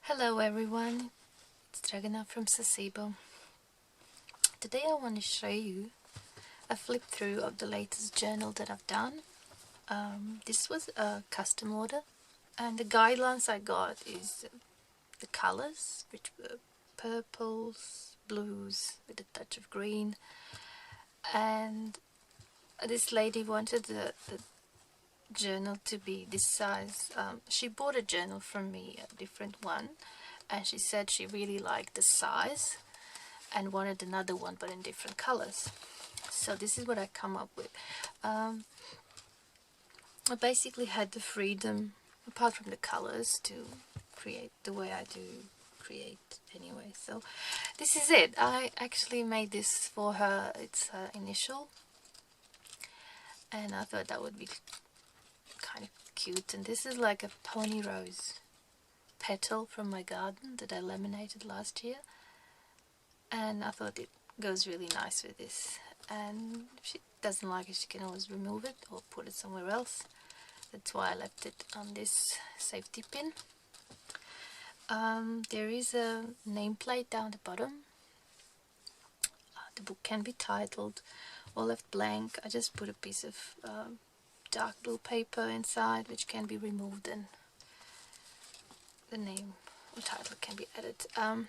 Hello everyone, it's Dragana from Saacibo. Today I want to show you a flip through of the latest journal that I've done. This was a custom order, and the guidelines I got is the colors, which were purples, blues with a touch of green, and this lady wanted the journal to be this size. She bought a journal from me, a different one, and she said she really liked the size and wanted another one but in different colors. So this is what I come up with. I basically had the freedom, apart from the colors, to create the way I do create anyway. So this is it. I actually made this for her. It's her initial, and I thought that would be kind of cute. And this is like a pony rose petal from my garden that I laminated last year, and I thought it goes really nice with this. And if she doesn't like it, she can always remove it or put it somewhere else. That's why I left it on this safety pin. There is a nameplate down the bottom. The book can be titled or left blank. I just put a piece of dark blue paper inside, which can be removed, and the name or title can be added. I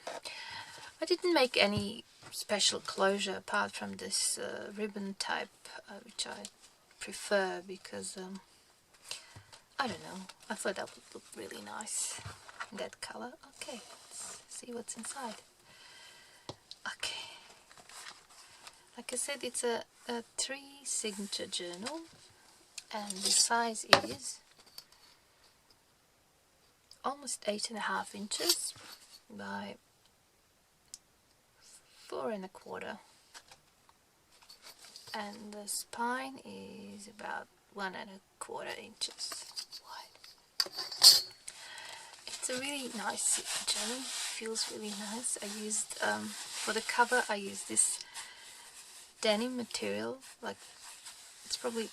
didn't make any special closure apart from this ribbon type, which I prefer because I don't know, I thought that would look really nice in that color. Okay, let's see what's inside. Okay, like I said, it's a 3 signature journal, and the size is almost 8.5 inches by 4.25, and the spine is about 1.25 inches wide. It's a really nice journal, feels really nice. I used for the cover I used this denim material, like it's probably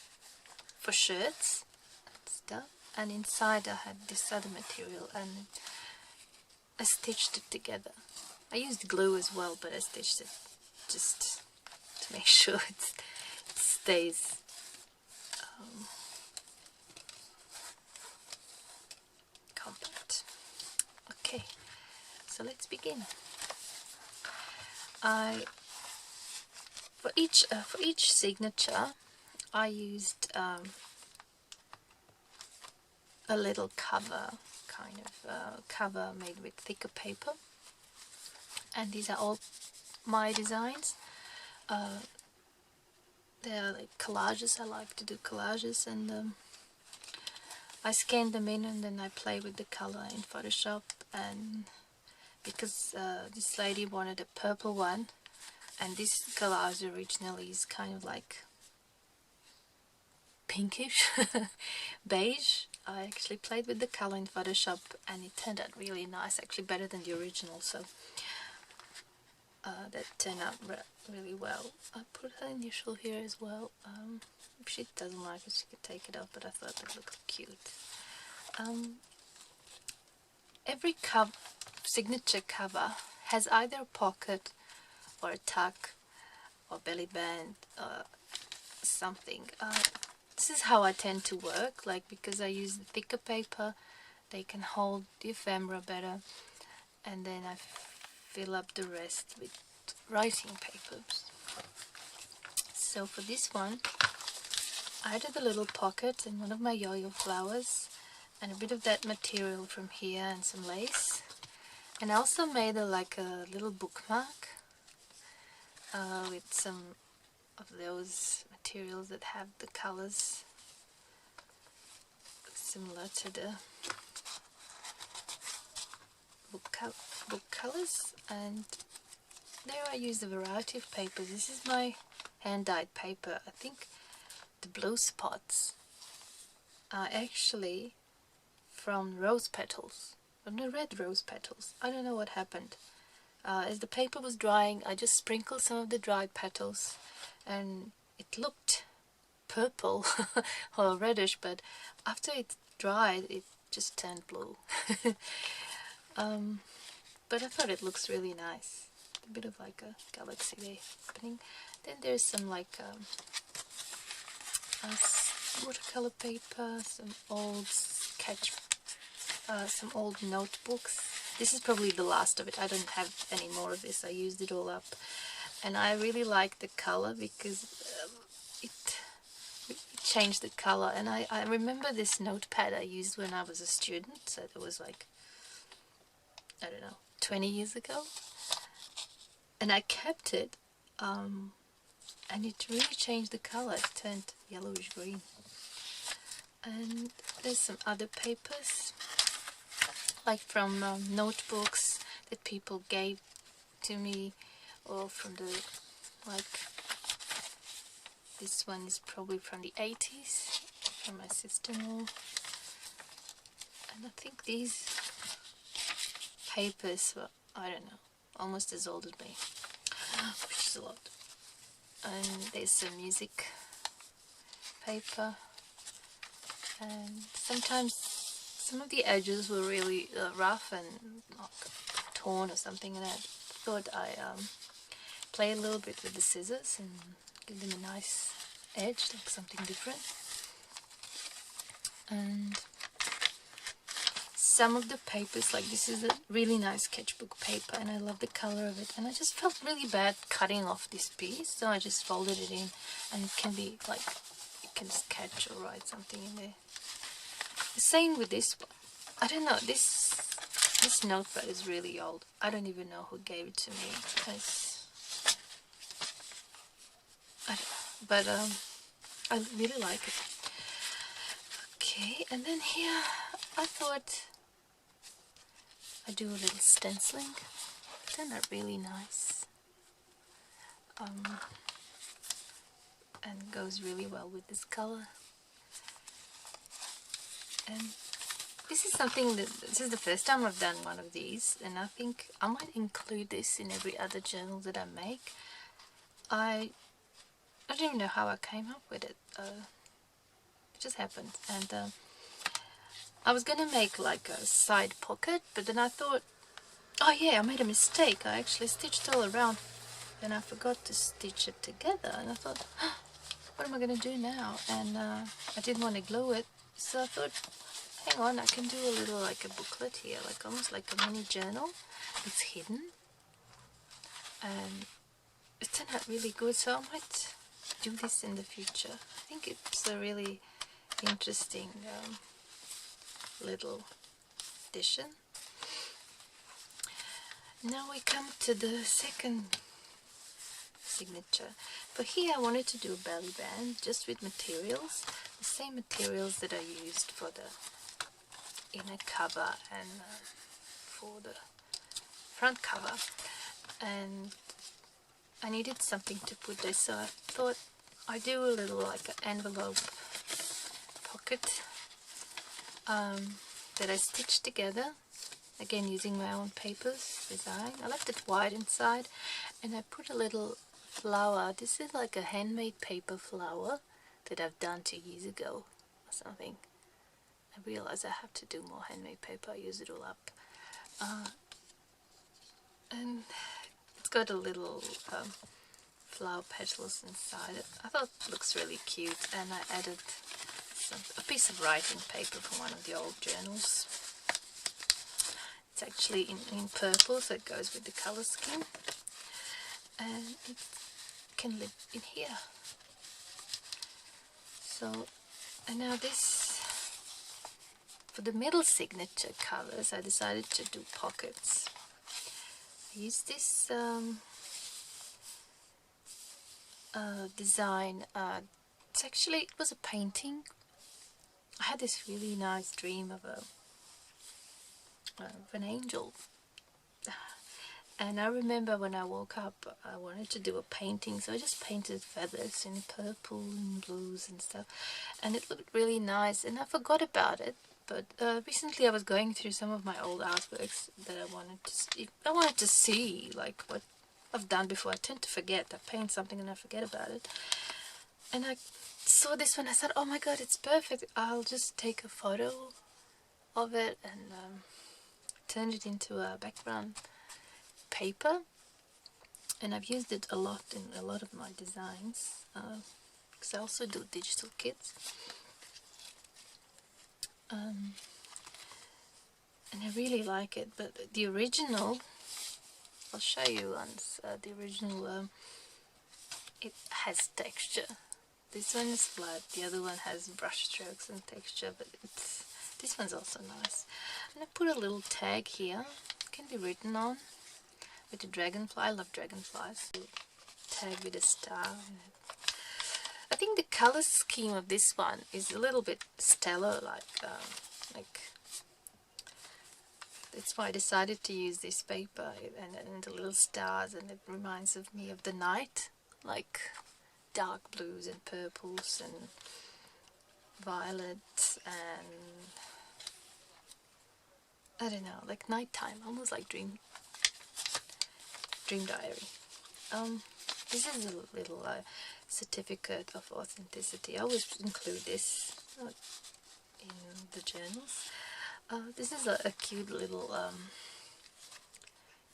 for shirts and stuff, and inside I had this other material, and I stitched it together. I used glue as well, but I stitched it just to make sure it stays compact. Okay, so let's begin. For each signature I used a little cover, kind of cover made with thicker paper, and these are all my designs. They're like collages. I like to do collages, and I scan them in and then I play with the color in Photoshop. And because this lady wanted a purple one, and this collage originally is kind of like pinkish beige, I actually played with the color in Photoshop and it turned out really nice, actually better than the original. So that turned out really well. I put her initial here as well. If she doesn't like it, she could take it off, but I thought it looked cute. Every signature cover has either a pocket or a tuck or belly band or something. This is how I tend to work, like, because I use the thicker paper, they can hold the ephemera better, and then I fill up the rest with writing papers. So for this one I added a little pocket and one of my yo-yo flowers and a bit of that material from here and some lace, and I also made like a little bookmark with some of those materials that have the colors similar to the book colors. And there I used a variety of papers. This is my hand-dyed paper. I think the blue spots are actually from rose petals, from the red rose petals. I don't know what happened. As the paper was drying, I just sprinkled some of the dried petals and it looked purple or reddish, but after it dried it just turned blue. but I thought it looks really nice. A bit of like a galaxy there happening. Then there's some like watercolor paper, some old some old notebooks. This is probably the last of it. I don't have any more of this. I used it all up, and I really like the color because it changed the color. And I remember this notepad I used when I was a student, so it was like, I don't know, 20 years ago, and I kept it, and it really changed the color. It turned yellowish green. And there's some other papers, like from notebooks that people gave to me, or from the, like, this one is probably from the 80s, from my sister-in-law. And I think these papers were, I don't know, almost as old as me, which is a lot. And there's some music paper, and sometimes some of the edges were really rough and like, torn or something, and I thought I play a little bit with the scissors and give them a nice edge, like something different. And some of the papers, like this is a really nice sketchbook paper, and I love the color of it, and I just felt really bad cutting off this piece, so I just folded it in, and it can be like, you can sketch or write something in there. The same with this one. I don't know, this notepad is really old. I don't even know who gave it to me. But I really like it. Okay, and then here I thought I'd do a little stenciling. They're not really nice. And goes really well with this color. And this is something that, this is the first time I've done one of these, and I think I might include this in every other journal that I make. I don't even know how I came up with it. It just happened. And I was gonna make like a side pocket, but then I thought, oh yeah, I made a mistake. I actually stitched all around and I forgot to stitch it together, and I thought, what am I gonna do now? And I didn't want to glue it, so I thought, hang on, I can do a little like a booklet here, like almost like a mini journal. It's hidden, and it turned out really good, so I might do this in the future. I think it's a really interesting little addition. Now we come to the second signature. For here I wanted to do a belly band just with materials, the same materials that I used for the inner cover and for the front cover, and I needed something to put there, so I thought I'd do a little like an envelope pocket that I stitched together, again using my own papers design. I left it white inside, and I put a little flower. This is like a handmade paper flower that I've done 2 years ago or something. I realize I have to do more handmade paper. I use it all up. And it's got a little flower petals inside it. I thought it looks really cute, and I added a piece of writing paper from one of the old journals. It's actually in purple, so it goes with the color scheme, and it can live in here. So, and now this, for the middle signature colors, I decided to do pockets. I used this design. It was a painting. I had this really nice dream of an angel, and I remember when I woke up I wanted to do a painting, so I just painted feathers in purple and blues and stuff, and it looked really nice, and I forgot about it. But recently I was going through some of my old artworks that I wanted to see like what I've done before. I tend to forget. I paint something and I forget about it, and I saw this one. I said, oh my god, it's perfect. I'll just take a photo of it and turned it into a background paper, and I've used it a lot in a lot of my designs, because I also do digital kits. And I really like it, but the original, I'll show you once, the original, it has texture. This one is flat, the other one has brush strokes and texture, but this one's also nice. And I put a little tag here, it can be written on with a dragonfly. I love dragonflies. Tag with a star in it. I think the color scheme of this one is a little bit stellar, like that's why I decided to use this paper and the little stars, and it reminds of me of the night, like dark blues and purples and violets, and I don't know, like nighttime, almost like dream diary. This is a little certificate of authenticity. I always include this in the journals. This is a cute little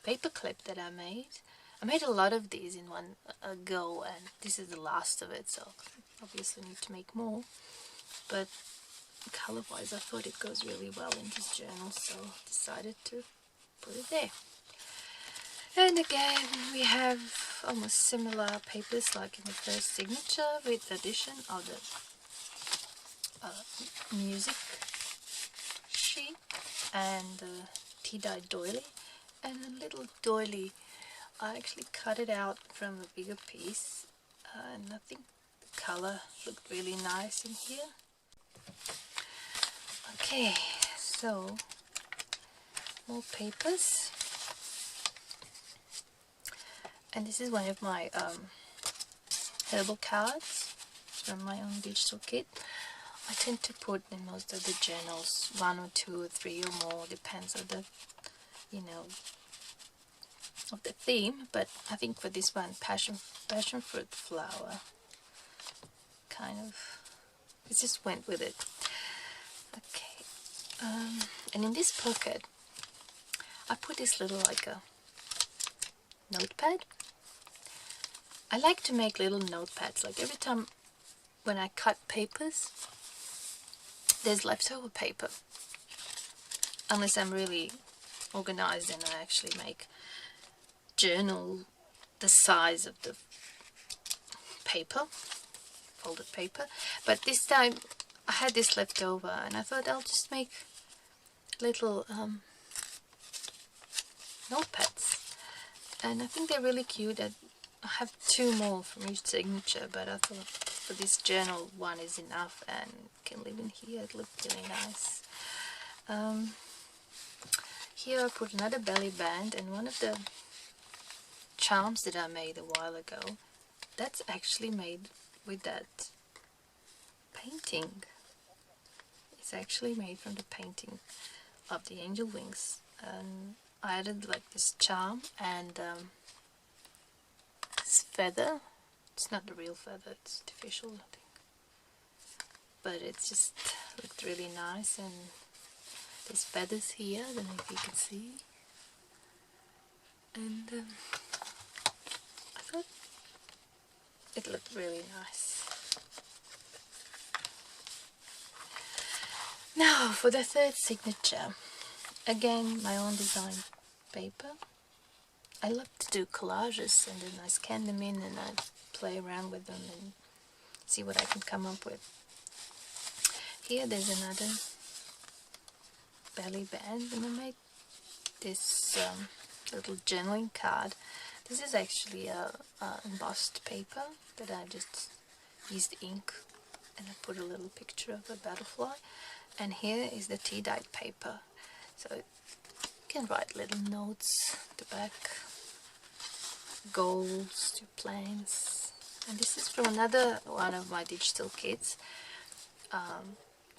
paper clip that I made. I made a lot of these in one go, and this is the last of it, so obviously need to make more. But color wise I thought it goes really well in this journal, so decided to put it there. And again we have almost similar papers like in the first signature, with the addition of the music sheet and the tea-dyed doily, and a little doily. I actually cut it out from a bigger piece, and I think the color looked really nice in here. Okay, so more papers, and this is one of my herbal cards from my own digital kit. I tend to put in most of the journals 1 or 2 or 3 or more, depends on the, you know, of the theme. But I think for this one, passion fruit flower, kind of, it just went with it. Okay, and in this pocket I put this little, like a notepad. I like to make little notepads, like every time when I cut papers there's leftover paper, unless I'm really organized and I actually make journal the size of the paper, folded paper. But this time I had this left over, and I thought I'll just make little notepads, and I think they're really cute. I have 2 more from each signature, but I thought for this journal 1 is enough and can live in here. It looked really nice. Here I put another belly band, and one of the charms that I made a while ago, that's actually made with that painting. It's actually made from the painting of the angel wings, and I added like this charm and this feather. It's not the real feather, it's artificial, I think, but it just looked really nice. And there's feathers here, I don't know if you can see, and I thought it looked really nice. Now for the 3rd signature, again my own design paper. I love to do collages, and then I scan them in and I play around with them and see what I can come up with. Here there's another belly band, and I made this little journaling card. This is actually a embossed paper that I just used ink, and I put a little picture of a butterfly. And here is the tea-dyed paper, so you can write little notes at the back, goals, your plans. And this is from another one of my digital kits,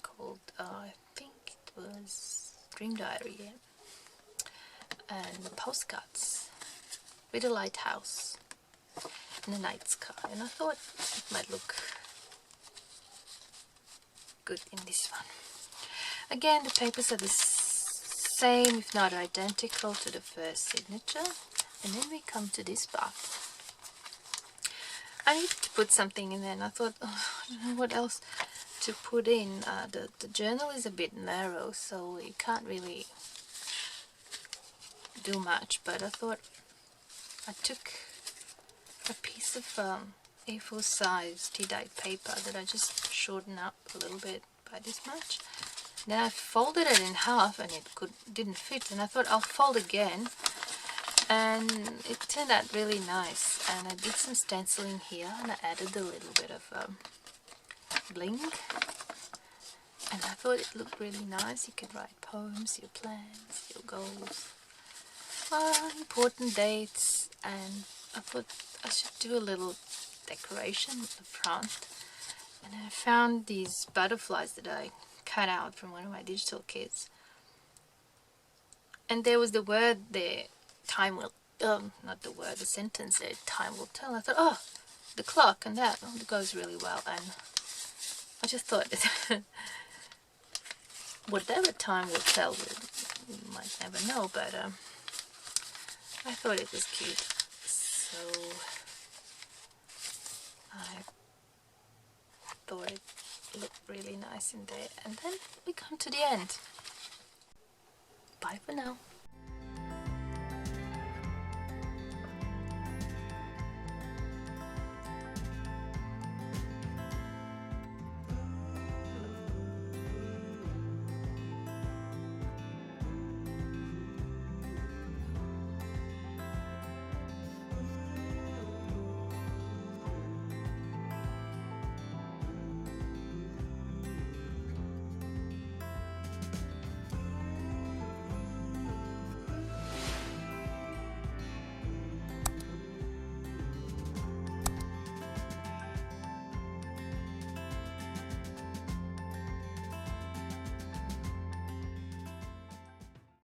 called I think it was Dream Diary, yeah. And postcards with a lighthouse and a night sky, and I thought it might look good in this one. Again, the papers are the same, if not identical, to the first signature. And then we come to this part. I need to put something in there, and I thought, oh, I don't know what else to put in. The journal is a bit narrow, so you can't really do much, but I thought I took a piece of A4 size tea-dyed paper that I just shortened up a little bit by this much. Then I folded it in half, and it didn't fit, and I thought I'll fold again, and it turned out really nice. And I did some stenciling here, and I added a little bit of bling, and I thought it looked really nice. You could write poems, your plans, your goals, important dates, and I thought I should do a little decoration at the front. And I found these butterflies that I cut out from one of my digital kits, and there was the word there, time will, not the word, the sentence there, time will tell. I thought, oh, the clock and that goes really well, and I just thought whatever time will tell, we might never know, but I thought it was cute, so I thought it looked really nice in there. And then we come to the end. Bye for now.